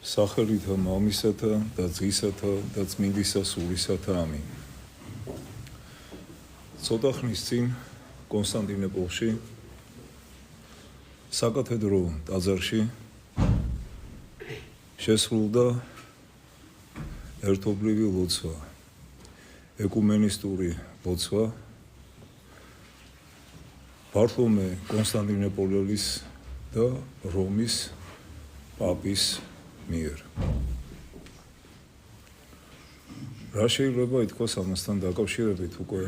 სახელითა მამისათა და ძისათა და წმინდისა სულისათა ამინ. ცოტა ხნის წინ კონსტანტინოპოლში საკათედრო ტაძარში შესრულდა ერთობლივი ლოცვა, ეკუმენისტური ლოცვა ბართლომე კონსტანტინოპოლის და რომის პაპის მიერ. რა შეიძლება ითქვას ამასთან დაკავშირებით უკვე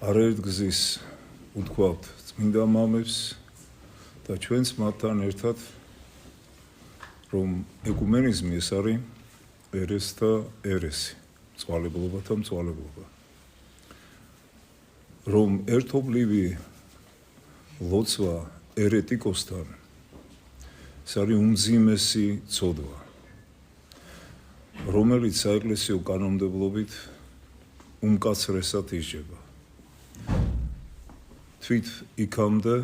არაერთგზის უთქვავთ წმინდა მამებს და ჩვენც მათთან ერთად რომ ეკუმენიზმი ეს არის ერესთა ერესი, მწვალებლობათა მწვალებლობა. რომ ერთობლივი ლოცვა ერეტიკოსთან ეს არის უმძიმესი ცოდვა, რომელიც საეკლესიო კანონმდებლობით უმკაცრესად ისჯება. თვით იქამდე,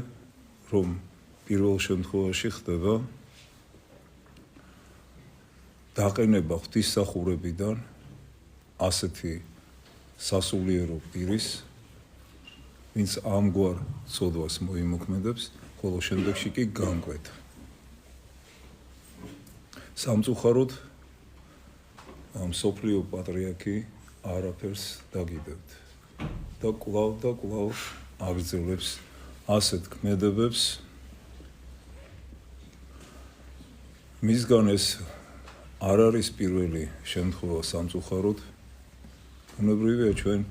რომ პირველ შემთხვევაში ხდება დაყენება ღვთისმსახურებიდან ასეთი სასულიერო პირის, ვინც ამგვარ ცოდვას მოიმოქმედებს, ხოლო შემდეგში კი განკვეთა. სამწუხაროდ მსოფლიო პატრიარქი არაფერს დაგიდებთ და კვლავ აგრძელებს ასეთ ქმედებებს. მისგან ეს არ არის პირველი შემთხვევა სამწუხაროდ. ბუნებრივია ჩვენ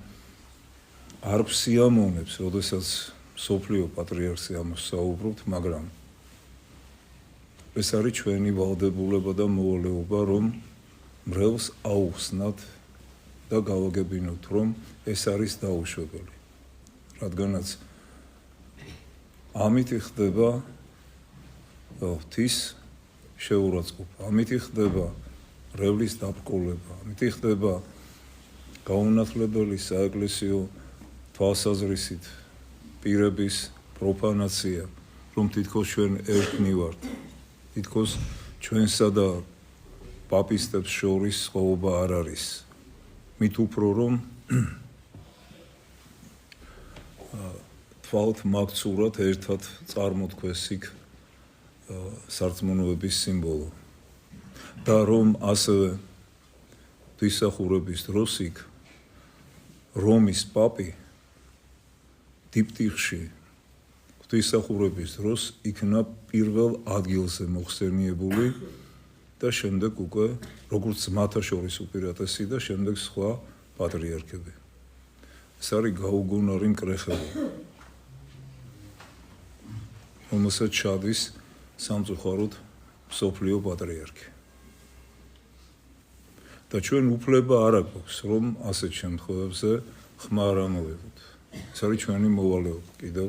არ ვსიამოვნებს, როდესაც მსოფლიო პატრიარქზე ამას საუბრობთ, მაგრამ ეს არის ჩვენი ვალდებულება და მოვალეობა, რომ მრევლს აუხსნათ და გავაგებინოთ, რომ ეს არის დაუშვებელი. რადგანაც ამით ხდება ღვთის შეურაცხყოფა, ამით ხდება მრევლის დაბრკოლება, ამით ხდება გაუნათლებელი საეკლესიო თვალსაზრისით პირების პროფანაცია, რომ თითქოს ჩვენ ერთნი ვართ, თითქოს ჩვენსა და პაპისტებს შორის სხვაობა არ არის. მით უფრო რომ თვალთ მაგცურად ერთად წარმოთქვეს იქ სარწმუნოების სიმბოლო და რომ ასევე ღვთისმსახურების დროს იქ რომის პაპი დიპტიხში ღვთისმსახურების დროს იქნა პირველ ადგილზე მოხსენიებული და შემდეგ უკვე როგორც მათთა შორის უპირატესი და შემდეგ სხვა პატრიარქები. ეს არის გაუგონარი მკრეხელი, რომელსაც ჩადის სამწუხაროდ მსოფლიო პატრიარქი. და ჩვენ უფლება არ აქვს, რომ ასეთ შემთხვევებზე ხმა არ ამოვიღოთ. ეს არის ჩვენი მოვალეობა, კიდევ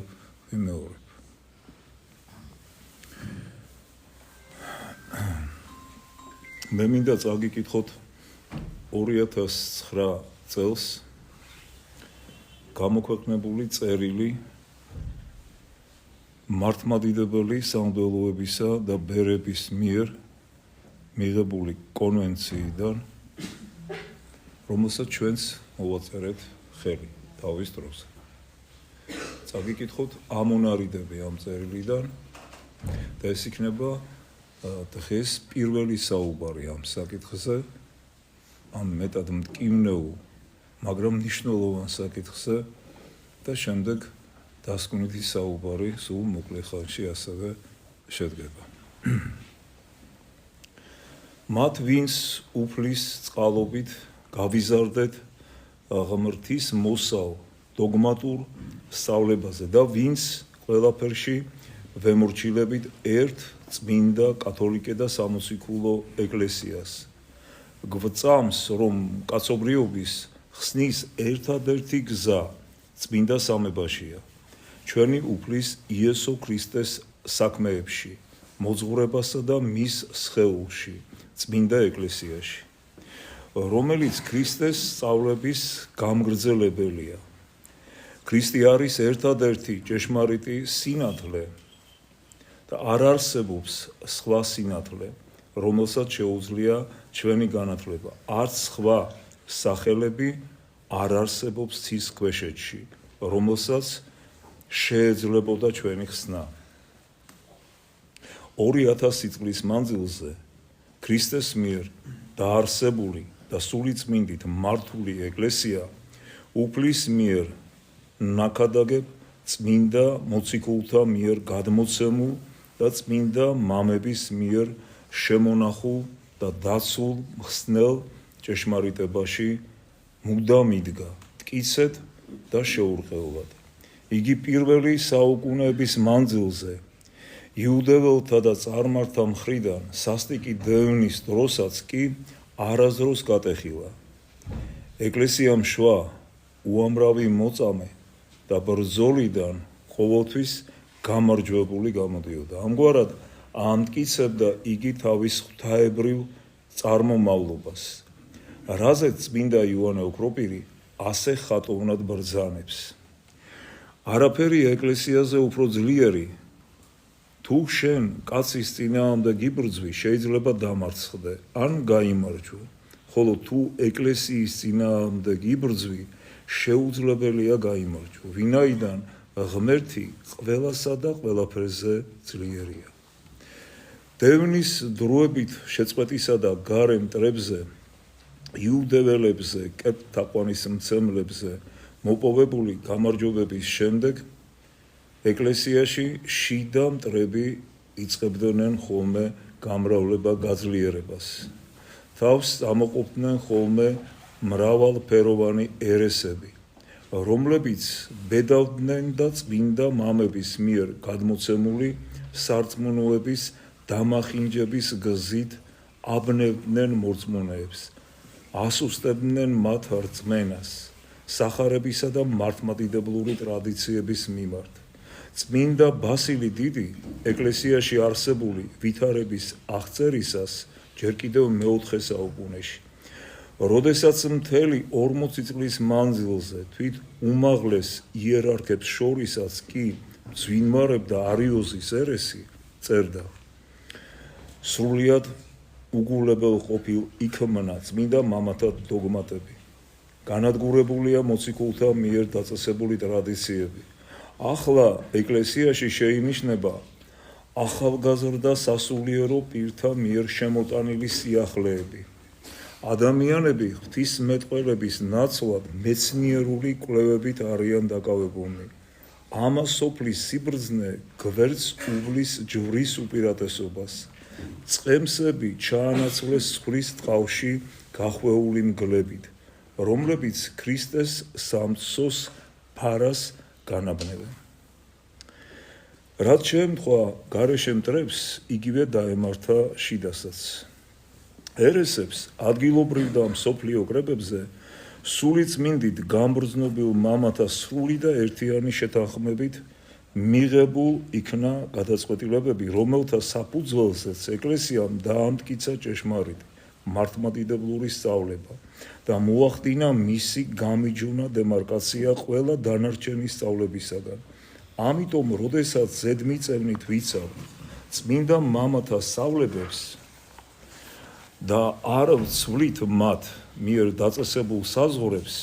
ვიმეორებ. მე მინდა წაგიკითხოთ 2009 წელს გამოქვეყნებული წერილი მართლმადიდებელი სამღვდელოებისა და ბერების მიერ მიღებული კონვენციიდან, რომელსაც ჩვენც მოვაწერეთ ხელი თავის დროს. წაგიკითხოთ ამონარიდები ამ წერილიდან და ეს იქნება დღეს პირველი საუბარი ამ საკითხზე, ამ მეტად მტკივნეულ, მაგრამ მნიშვნელოვან საკითხზე და შემდეგ დასკვნითი საუბარი სულ მოკლე ხანში ასევე შედგება. მათ ვინც უფლის წყალობით გავიზარდეთ ღმრთის მოსალ დოგმატურ სწავლებაზე და ვინც ყველაფერში ვემორჩილებით ერთ წმინდა კათოლიკე და სამოციქულო ეკლესიას. გვწამს, რომ კაცობრიობის ხსნის ერთადერთი გზა წმინდა სამებაშია, ჩვენი უფლის იესო ქრისტეს საქმეებში, მოძღვრებასა და მის სხეულში, წმინდა ეკლესიაში, რომელიც ქრისტეს სწავლების გამგრძელებელია. ქრისტე არის ერთადერთი ჭეშმარიტი სინათლე და არ არსებობს სხვა სინათლე, რომელსაც შეუძლია ჩვენი განათლება. არც სხვა სახელები არ არსებობს ცის ქვეშეთში, რომელსაც შეეძლებოდა ჩვენი ხსნა. 2000 წლის მანძილზე ქრისტეს მიერ დაარსებული და სულიწმინდით მართული ეკლესია უფლის მიერ ნაკადაგებ წმინდა მოციქულთა მიერ გადმოცემულ და წმინდა მამების მიერ შემონახულ და დაცულ მხსნელ ჭეშმარიტებაში მუდამ იდგა მტკიცედ და შეურყევლად. იგი პირველი საუკუნეების მანძილზე იუდეველთა და წარმართა მხრიდან სასტიკი დევნის დროსაც კი არასდროს გატეხილა. ეკლესიამ შვა უამრავი მოწამე და ბრძოლიდან ყოველთვის გამარჯვებული გამოდიოდა. ამგვარად ამტკიცებდა იგი თავის ღვთაებრივ წარმომავლობას, რაზეც წმინდა იოანე ოქროპირი ასე ხატოვნად ბრძანებს. არაფერი ეკლესიაზე უფრო ძლიერი, თუ შენ კაცის წინააღმდეგ იბრძვი, შეიძლება დამარცხდე ან გაიმარჯვე, ხოლო თუ ეკლესიის წინააღმდეგ იბრძვი, შეუძლებელია გაიმარჯვო, ვინაიდან ღმერთი ყველასა და ყველაფერზე ძლიერია. დევნის დროებით შეწყვეტისა და გარე მტრებზე, იუდეველებზე, კეთთაყვანის მცემლებზე მოპოვებული გამარჯვებების შემდეგ ეკლესიაში შიდა მტრები იწყებდნენ ხოლმე გამრავლება გაძლიერებას. თავს ამოყოფდნენ ხოლმე მრავალფეროვანი ერესები, რომლებიც ბედავდნენ და წმინდა მამების მიერ გადმოცემული სარწმუნოების დამახინჯების გზით აბნევდნენ მორწმუნეებს, ასუსტებდნენ მათ რწმენას, სახარებისა და მართლმადიდებლური ტრადიციების მიმართ. წმინდა ბასილი დიდი ეკლესიაში არსებული ვითარების აღწერისას ჯერ კიდევ მეოთხე საუკუნეში, როდესაც მთელი 40 წლის მანძილზე თვით უმაღლეს იერარქებს შორისაც კი ძვინმარებდა არიოზის ერესი, წერდა: სრულიად უგულებელ ყოფილ იქმნა წმინდა მამათა დოგმატები, განადგურებულია მოციქულთა მიერ დაწესებული ტრადიციები. ახლა ეკლესიაში შეინიშნება ახალგაზრდა სასულიერო პირთა მიერ შემოტანილი სიახლეები. ადამიანები ღვთისმეტყველების ნაცვლად მეცნიერული კვლევებით არიან დაკავებულნი. ამას სოფლის სიბრძნე გვერდს უვლის ჯვრის უპირატესობას. წყემსები ჩაანაცვლეს სხვრის ტყავში გახვეული მგლებით, რომლებიც ქრისტეს სამწოს ფარას განაბნევენ. რაც შეემთხვა გარეშე მტრებს, იგივე დაემართა შიდასაც. ერესებს ადგილობრივ და მსოფლიო კრებებზე სულიწმინდით გამბრძნობილ მამათა სრული და ერთიანი შეთანხმებით მიღებულ იქნა გადაწყვეტილებები, რომელთა საფუძველზეც ეკლესიამ დაამტკიცა ჭეშმარიტი მართლმადიდებლური სწავლება და მოახდინა მისი გამიჯვნა დემარკაცია ყველა დანარჩენი სწავლებისაგან. ამიტომ, როდესაც ზედმიწევნით ვიცავ წმინდა მამათა სწავლებებს და არ ვცვლით მათ მიერ დაწესებულ საზღვრებს,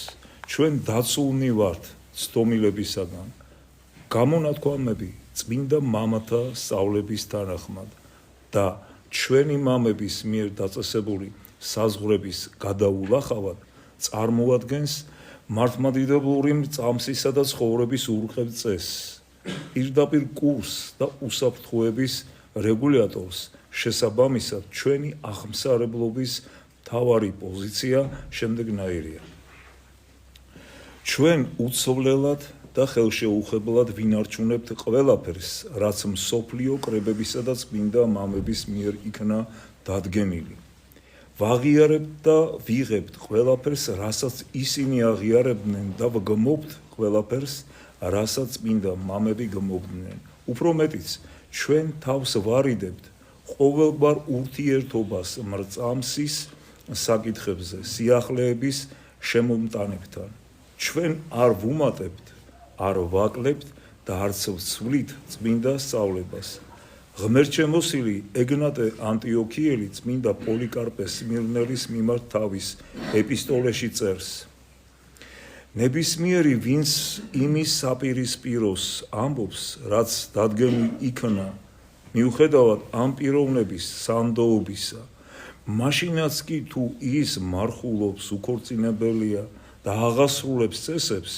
ჩვენ დაცულნი ვართ ცდომილებისაგან. გამონათქვამები წმინდა მამათა სწავლების თანახმად და ჩვენი მამების მიერ დაწესებული საზღვრების გადაულახავად წარმოადგენს მართლმადიდებლური წამსისა და ცხოვრების ურყევ წესს, პირდაპირ კურსს და უსაფრთხოების რეგულატორს. შესაბამისად, ჩვენი აღმსარებლობის მთავარი პოზიცია შემდეგნაირია. ჩვენ უცვლელად და ხელშეუხებლად ვინარჩუნებთ ყველაფერს, რაც მსოფლიო კრებებისა და წმინდა მამების მიერ იქნა დადგენილი. ვაღიარებთ და ვიღებთ ყველაფერს, რასაც ისინი აღიარებდნენ და ვგმობთ ყველაფერს, რასაც წმინდა მამები გმობდნენ. უფრო მეტიც, ჩვენ თავს ვარიდებთ ყოველგვარ ურთიერთობას მრწამსის საკითხებზე სიახლეების შემომტანებთან. ჩვენ არ ვუმატებთ, არ ვაკლებთ და არც ვცვლით წმინდა სწავლებას, ღმერთშემოსილი ეგნატე ანტიოქიელი წმინდა პოლიკარპე სმირნელის მიმართ თავის ეპისტოლეში წერს: ნებისმიერი ვინც იმის საპირისპიროს ამბობს, რაც დადგენილი იქნა მიუხედავად ამ პიროვნების სანდოობისა, მაშინაც კი თუ ის მარხულობს, უქორწინებელია და აღასრულებს წესებს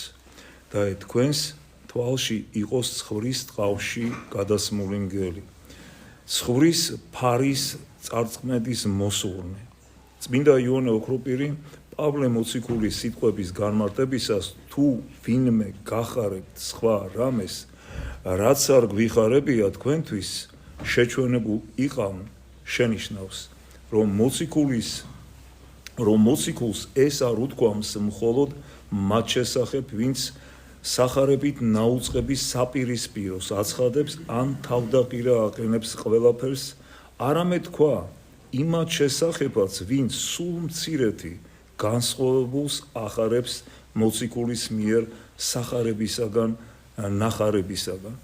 და თქვენს თვალში იყოს ცხვრის ტყავში გადასმული მგელი, ცხვრის ფარის წარწმედის მოსურნე. წმინდა იოანე ოქროპირი პავლე მოციქულის სიტყვების განმარტებისას თუ ვინმე გახარებთ სხვა რამეს, რაც არ გვიხარებია თქვენთვის, შეჩვენებულ იყავ შენიშნავს, რომ მოციქულს ეს არ უთქვამს მხოლოდ მათ შესახებ, ვინც სახარებით ნაუწყების საპირისპიროს აცხადებს ან თავდაპირა აყენებს ყველაფერს, არამედ თქვა იმათ შესახებაც, ვინც სულ მცირეთი განსხვავებულს ახარებს მოციქულის მიერ სახარებისაგან ნახარებისაგან.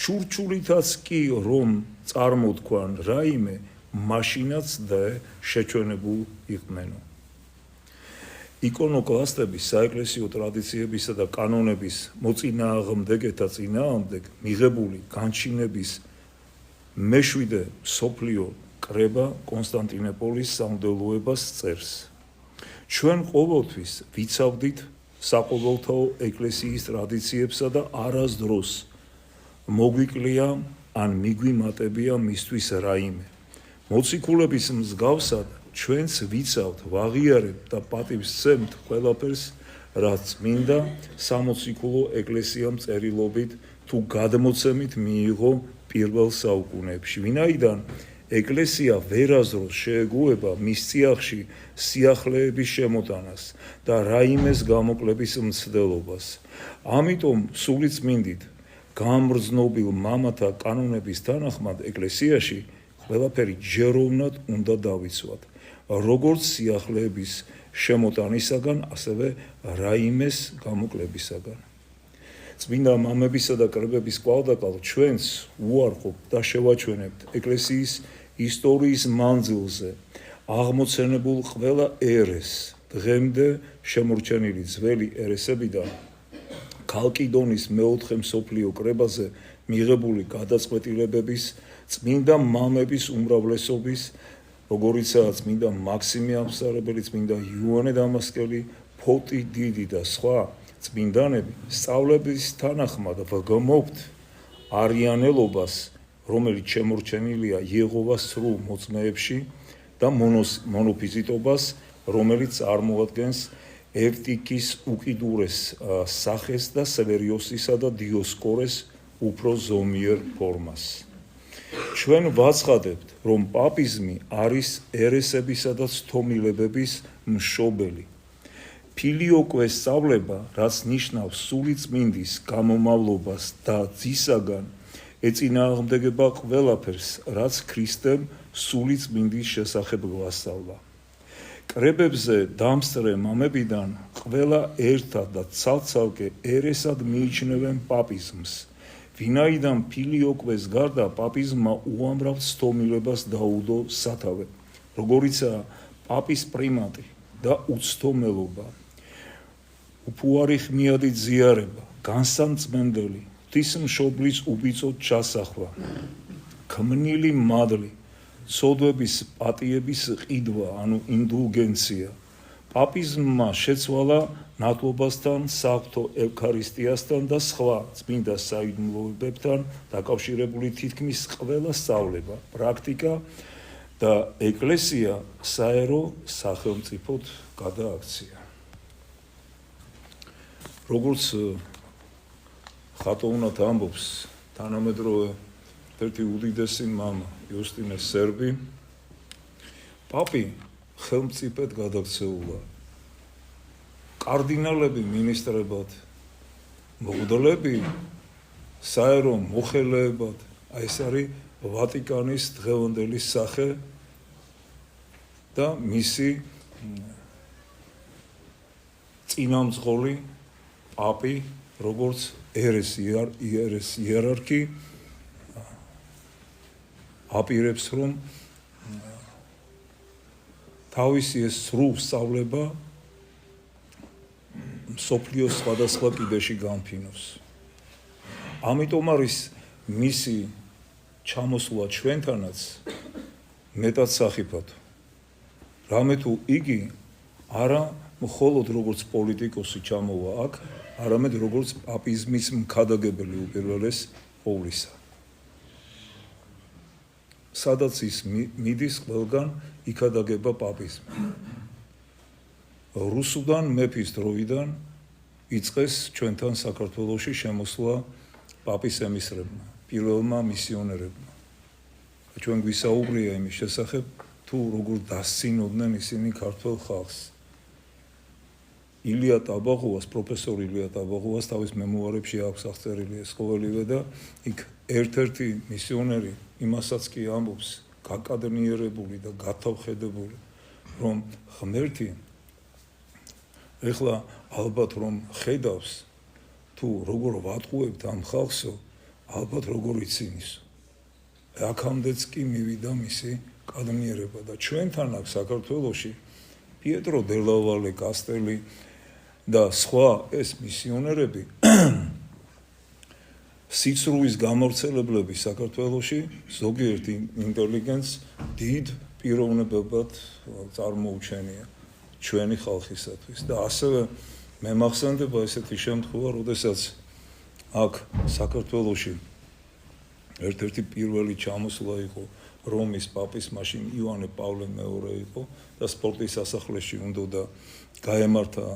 ჩურჩულითაც კი რომ წარმოთქვან რაიმე, მაშინაც და შეჩვენებულ იყვნენ. იკონოკლასტები საეკლესიო ტრადიციებისა და კანონების მოწინააღმდეგეთა წინააღმდეგ მიღებული განჩინების მეშვიდე მსოფლიო კრება კონსტანტინოპოლის სამღვდელოებას წერს. ჩვენ ყოველთვის ვიცავდით საყოველთაო ეკლესიის ტრადიციებსა და არასდროს მოგვიკლია ან მიგვიმატებია მისთვის რაიმე. მოციქულების მსგავსად ჩვენც ვიცავთ, ვაღიარებთ და პატივს ვცემთ ყველაფერს, რაც წმინდა სამოციქულო ეკლესიამ წერილობით თუ გადმოცემით მიიღო პირველ საუკუნეებში. ვინაიდან ეკლესია ვერასდროს შეეგუება მის წიაღში სიახლეების შემოტანას და რაიმეს გამოკლების მცდელობას. ამიტომ სულიწმინდით გამგრძნობილ მამათა კანონების თანახმად ეკლესიაში ყველაფერი ჯეროვნად უნდა დავიცვათ, როგორც სიახლეების შემოტანისაგან, ასევე რაიმეს გამოკლებისაგან. წმინდა მამებისა და კრებების კვალდაკვალ ჩვენს უარყოფთ და შევაჩვენებთ ეკლესიის ისტორიის მანძილზე აღმოცენებულ ყველა ერეს, დღემდე შემორჩენილი ძველი ერესებიდან ქალკიდონის მეოთხე მსოფლიო კრებაზე მიღებული გადაწყვეტილებების, წმინდა მამების უმრავლესობის, როგორიცაა წმინდა მაქსიმე ამსარებელი, წმინდა იოანე დამასკელი, ფოტი დიდი და სხვა წმინდანები სწავლების თანახმად ვგმობთ არიანელობას, რომელიც შემორჩენილია იეჰოვას სრულ მოწმეებში და მონოფიზიტობას, რომელიც წარმოადგენს ევტიქის უკიდურეს სახეს და სევერიოსისა და დიოსკორეს უფრო ზომიერ ფორმას. ჩვენ ვაცხადებთ, რომ პაპიზმი არის ერესებისა და ცდომილებების მშობელი. ფილიოკვეს სწავლება, რაც ნიშნავს სულიწმინდის გამომავლობას და ძისაგან, ეწინააღმდეგება ყველაფერს, რაც ქრისტემ სულიწმინდის შესახებ გვასწავლა. კრებებზე დამსწრე მამებიდან ყველა ერთად და ცალ-ცალკე ერესად მიიჩნევენ პაპიზმს. ვინაიდან ფილიოკვეს გარდა პაპიზმმა უამრავ ცდომილებას დაუდო სათავე, როგორიცაა პაპის პრიმატი და უცდომელობა, უფუარი ხმიადი ზიარება, განსამწმენდელი, ღვთისმშობლის უბიწოდ ჩასახვა, ქმნილი მადლი, ცოდვების პატიების ყიდვა, ანუ ინდულგენცია. პაპიზმმა შეცვალა ნათლობასთან, საღვთო ევქარისტიასთან და სხვა წმინდა საიდუმლოებებთან დაკავშირებული თითქმის ყველა სწავლება, პრაქტიკა და ეკლესია საერო სახელმწიფოდ გადააქცია. როგორც ხატოვნად ამბობს თანამედროვე ერთი უდიდესი მამა იუსტინე სერბი, პაპი ხელმწიფედ გადაქცეულა, კარდინალები მინისტრებად, მღვდლები საერო მოხელეებად. ეს არის ვატიკანის დღევანდელი სახე და მისი წინამძღოლი პაპი, როგორც ერეს იერარქი აპირებს რომ თავისი ეს სრულ სწავლება მსოფლიოს სხვადასხვა კიდეში განფინოს. ამიტომ არის მისი ჩამოსვლა ჩვენთანაც მეტად სახიფათო. რამე თუ იგი არა მხოლოდ როგორც პოლიტიკოსი ჩამოვა აქ, არამედ როგორც პაპიზმის მქადაგებელი უპირველეს ყოვლისა. სადაც ის მიდის ყველგან იქადაგება პაპიზმი. რუსუდან მეფის დროიდან იწყეს ჩვენთან საქართველოში შემოსვლა პაპის ემისრებმა, პირველმა მისიონერებმა. ჩვენ გვისაუბრია იმის შესახებ, თუ როგორ დასცინოდნენ ისინი ქართულ ხალხს. ილია ტაბაღუას, პროფესორ ილია ტაბაღუას თავის მემუარებში აქვს აღწერილი ეს ყოველივე და იქ ერთ-ერთი მისიონერი იმასაც კი ამბობს, გაკადნიერებული და გათავხედებული, რომ ღმერთი ეხლა ალბათ რომ ხედავს თუ როგორ ვატყუებთ ამ ხალხსო, ალბათ როგორ იცინისო. აქამდეც კი მივიდა მისი კადნიერება და ჩვენთან აქ საქართველოში პიეტრო დელავალე, კასტელი და სხვა ეს მისიონერები სიცრუის გამავრცელებლები საქართველოში ზოგიერთ ინტელიგენტს დიდ პიროვნებებად წარმოუჩენია ჩვენი ხალხისათვის და ასევე მე მახსენდება ესეთი შემთხვევა, როდესაც აქ საქართველოში ერთ-ერთი პირველი ჩამოსვლა იყო რომის პაპის, მაშინ იოანე პავლე მეორე იყო და სპორტის სასახლეში უნდა გაემართა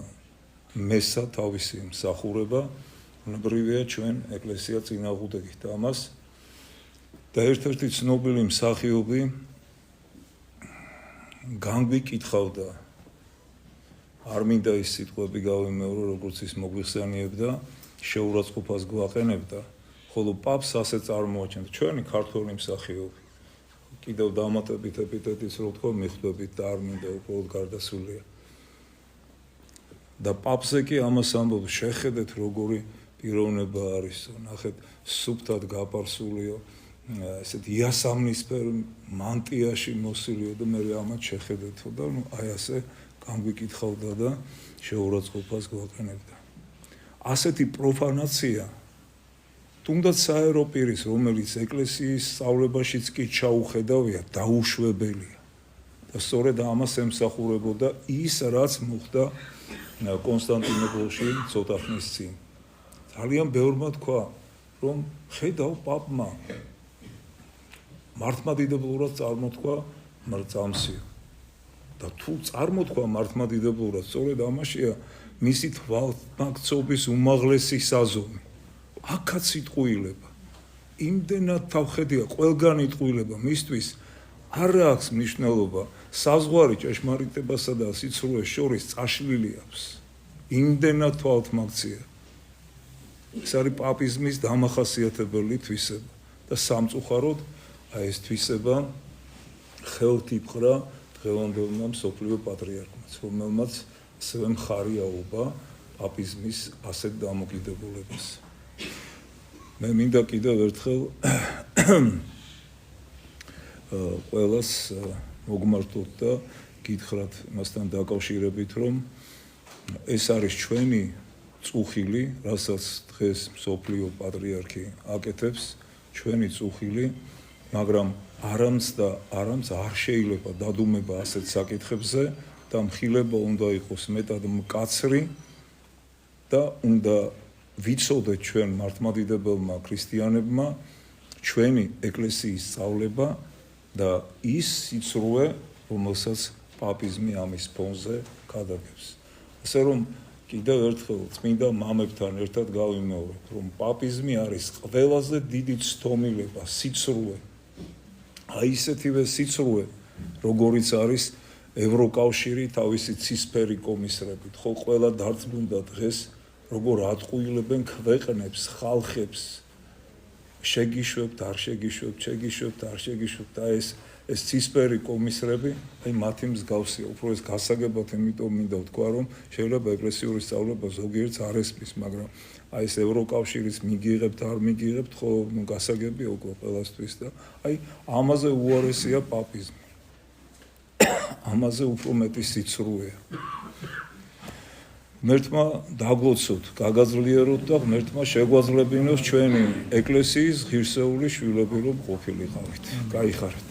მესა თავისი მსახურება, უნებრივია ჩვენ ეკლესია წინააღმდეგით ამას და ერთ-ერთი ცნობილი მსახიობი განგვიკითხავდა, არ მინდა ის სიტყვები გავიმეორო, როგორც ის მოგვიხსენიებდა, შეურაცხყოფას გვაყენებდა, ხოლო პაპს ასე წარმოაჩენდა ჩვენი ქართველი მსახიობი. კიდევ დამატებით ეპიტეტის რო თქვა, მიხვდებით და არ მინდა უბრალოდ გარდასულია. და პაპზე კი ამას ამბობს, შეხედეთ როგორი პიროვნება არისო, ნახეთ სუფთად გაპარსულიო, ესეთ იასამნისფერ მანტიაში მოსულიო და მე ამათ შეხედეთო და აი ასე განგვიკითხავდა და შეურაცხყოფას გვაყენებდა. ასეთი პროფანაცია თუნდაც საერო პირის, რომელიც ეკლესიის სწავლებაშიც კი ჩაუხედავია, დაუშვებელია. და სწორედ ამას ემსახურებოდა ის, რაც მოხდა კონსტანტინოპოლში ცოტა ხნის წინ. ძალიან ბევრმა თქვა, რომ ხედავ პაპმა მართლმადიდებლურად წარმოთქვა მრწამსიო. და თუ წარმოთქვა მართლმადიდებლურად, სწორედ ამაშია მისი თვალთნაკცობის უმაღლესი საზომი. აქაც იტყუილება. იმდენად თავხედია, ყველგან იტყუილება მისთვის არ აქვს მნიშვნელობა საზღვარი ჭეშმარიტებასა და სიცრუეს შორის წაშლილი აქვს. იმდენად თვალთმაქცია. ეს არის პაპიზმის დამახასიათებელი თვისება და სამწუხაროდ აი ეს თვისება ხელთ იპყრა დღევანდელმა მსოფლიო პატრიარქმაც, რომელმაც ასევე მხარი აუღა პაპიზმის ასეთ დამოკიდებულებას. მე მინდა კიდევ ერთხელ ყველას მოგმართოთ და გითხრათ მასთან დაკავშირებით, რომ ეს არის ჩვენი წუხილი, რასაც დღეს მსოფლიო პატრიარქი აკეთებს, ჩვენი წუხილი, მაგრამ არამც არ შეიძლება დადუმება ასეთ საკითხებზე და მხილება უნდა იყოს მეტად მკაცრი და უნდა ვიცოდეთ ჩვენ მართლმადიდებელმა ქრისტიანებმა ჩვენი ეკლესიის სწავლება და ის სიცრუე, რომელსაც პაპიზმი ამის ფონზე გადაგებს. ასე რომ კიდევ ერთხელ წმინდა მამებთან ერთად გავიმეორებთ, რომ პაპიზმი არის ყველაზე დიდი ცდომილება, სიცრუე. აი ისეთივე სიცრუე, როგორიც არის ევროკავშირი თავისი ცისფერი კომისრებით. ხო ყველა დარწმუნდა დღეს, როგორ ატყუილებენ ქვეყნებს, ხალხებს შეგიშვებთ, არ შეგიშვებთ, შეგიშვებთ, არ შეგიშვებთ და ეს ცისფერი კომისრები, აი მათი მსგავსია, უფრო ეს გასაგებად, იმიტომ მინდა ვთქვა, რომ შეიძლება ეკლესიური სწავლება ზოგიერთს არ ესმის, მაგრამ აი ეს ევროკავშირის მიგიღებთ, არ მიგიღებთ, ხო, გასაგებია უკვე ყველასთვის და აი ამაზე უარესია პაპიზმი. ამაზე უფრო მეტი სიცრუეა. ღმერთმა დაგვლოცოთ, გაგაძლიეროთ და ღმერთმა შეგვაძლებინოს ჩვენი ეკლესიის ღირსეული შვილები რომ ყოფილიყავით. გაიხარეთ.